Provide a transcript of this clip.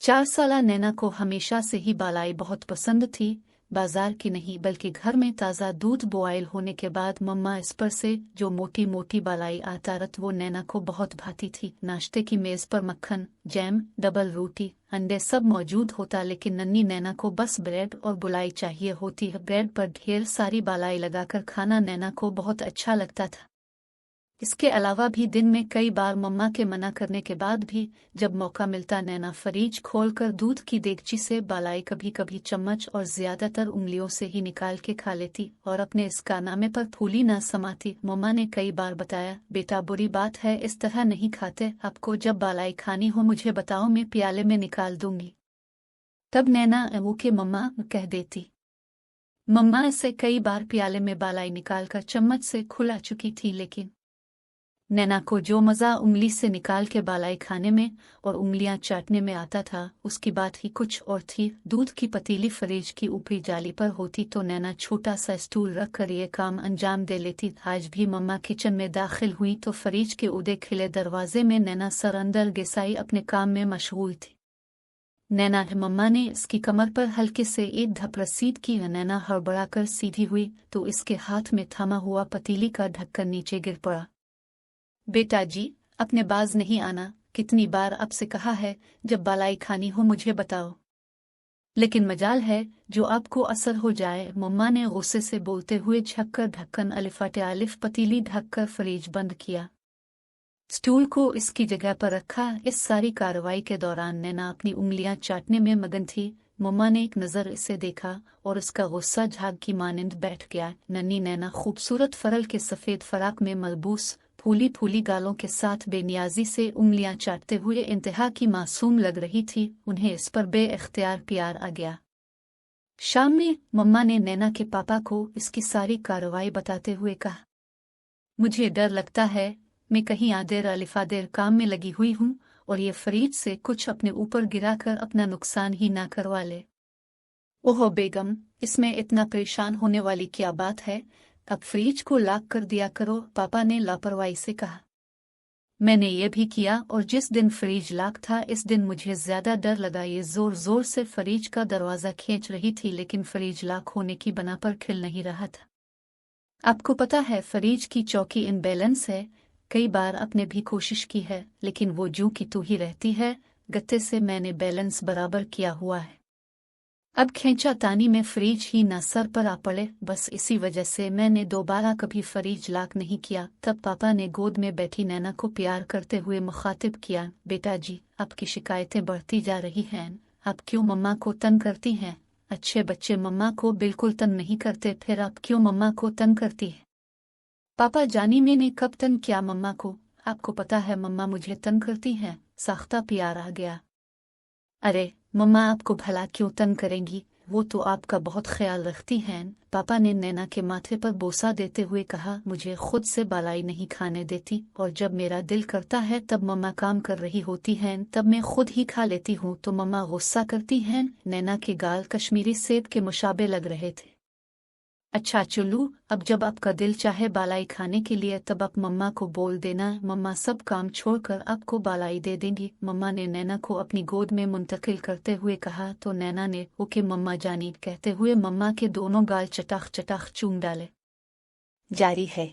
4 साला नैना को हमेशा से ही बालाई बहुत पसंद थी। बाजार की नहीं बल्कि घर में ताज़ा दूध बॉयल होने के बाद मम्मा इस पर से जो मोटी मोटी बालाई आता रत वो नैना को बहुत भाती थी। नाश्ते की मेज़ पर मक्खन, जैम, डबल रोटी, अंडे सब मौजूद होता, लेकिन नन्ही नैना को बस ब्रेड और बुलाई चाहिए होती है। ब्रेड पर ढेर सारी बालाई लगाकर खाना नैना को बहुत अच्छा लगता था। इसके अलावा भी दिन में कई बार मम्मा के मना करने के बाद भी जब मौका मिलता नैना फ्रिज खोलकर दूध की देगची से बालाई कभी कभी चम्मच और ज्यादातर उंगलियों से ही निकाल के खा लेती और अपने इस कारनामे पर फूली न समाती। मम्मा ने कई बार बताया, बेटा बुरी बात है, इस तरह नहीं खाते, आपको जब बालाई खानी हो मुझे बताओ, मैं प्याले में निकाल दूंगी। तब नैना ओके मम्मा कह देती। मम्मा इसे कई बार प्याले में बालाई निकालकर चम्मच से खुला चुकी थी, लेकिन नैना को जो मज़ा उंगली से निकाल के बालाई खाने में और उंगलियां चाटने में आता था उसकी बात ही कुछ और थी। दूध की पतीली फ्रिज की ऊपरी जाली पर होती तो नैना छोटा सा स्टूल रख कर ये काम अंजाम दे लेती। आज भी मम्मा किचन में दाखिल हुई तो फ्रिज के उदे खिले दरवाजे में नैना सर अंदर घिसाई अपने काम में मशगूल थी। नैना मम्मा ने इसकी कमर पर हल्के से एक धप रसीद की। नैना हड़बड़ाकर सीधी हुई तो इसके हाथ में थमा हुआ पतीली का ढक्कन नीचे गिर पड़ा। बेटा जी, अपने बाज नहीं आना, कितनी बार आपसे कहा है, जब बालाई खानी हो मुझे बताओ। लेकिन मजाल है जो आपको असर हो जाए, मम्मा ने गुस्से से बोलते हुए झककर ढक्कन अलिफाटे अलिफ पतीली ढककर फ्रिज बंद किया। स्टूल को इसकी जगह पर रखा। इस सारी कार्रवाई के दौरान नैना अपनी उंगलियां चाटने में मगन थी। मम्मा ने एक नज़र इसे देखा और उसका गुस्सा झाग की मानिंद बैठ गया। नन्ही नैना खूबसूरत फरल के सफ़ेद फराक में मलबूस फूली फूली गालों के साथ बेनियाजी से उंगलियां चाटते हुए इंतहा की मासूम लग रही थी। उन्हें इस पर बेइख्तियार प्यार आ गया। शाम में मम्मा ने नैना के पापा को इसकी सारी कार्रवाई बताते हुए कहा, मुझे डर लगता है मैं कहीं आदेर अलिफादेर काम में लगी हुई हूँ और ये फ्रिज से कुछ अपने ऊपर गिराकर अपना नुकसान ही ना करवा ले। ओहो बेगम, इसमें इतना परेशान होने वाली क्या बात है, अब फ्रिज को लॉक कर दिया करो, पापा ने लापरवाही से कहा। मैंने ये भी किया और जिस दिन फ्रिज लॉक था इस दिन मुझे ज्यादा डर लगा। ये जोर जोर से फ्रिज का दरवाजा खींच रही थी लेकिन फ्रिज लॉक होने की बना पर खिल नहीं रहा था। आपको पता है फ्रिज की चौकी इनबैलेंस है, कई बार आपने भी कोशिश की है लेकिन वो जू की तू ही रहती है। गत्ते से मैंने बैलेंस बराबर किया हुआ है, अब खींचा तानी में फ्रिज ही ना सर पर आ पड़े, बस इसी वजह से मैंने दोबारा कभी फ्रिज लॉक नहीं किया। तब पापा ने गोद में बैठी नैना को प्यार करते हुए मुखातिब किया, बेटा जी, आपकी शिकायतें बढ़ती जा रही हैं, आप क्यों मम्मा को तंग करती हैं? अच्छे बच्चे मम्मा को बिल्कुल तंग नहीं करते, फिर आप क्यों मम्मा को तंग करती हैं? पापा जानी मैंने कब तंग किया मम्मा को? आपको पता है मम्मा मुझे तंग करती हैं। साख्ता प्यार आ गया। अरे मम्मा आपको भला क्यों तंग करेंगी, वो तो आपका बहुत ख्याल रखती हैं। पापा ने नैना के माथे पर बोसा देते हुए कहा, मुझे खुद से बालाई नहीं खाने देती और जब मेरा दिल करता है तब मम्मा काम कर रही होती हैं तब मैं खुद ही खा लेती हूँ तो मम्मा गुस्सा करती हैं। नैना के गाल कश्मीरी सेब के मुशाबे लग रहे थे। अच्छा चुल्लू, अब जब आपका दिल चाहे बालाई खाने के लिए तब आप मम्मा को बोल देना, मम्मा सब काम छोड़कर आपको बालाई दे देंगी। मम्मा ने नैना को अपनी गोद में मुंतकिल करते हुए कहा तो नैना ने ओके मम्मा जानी कहते हुए मम्मा के दोनों गाल चटाख चटाख चूम डाले। जारी है।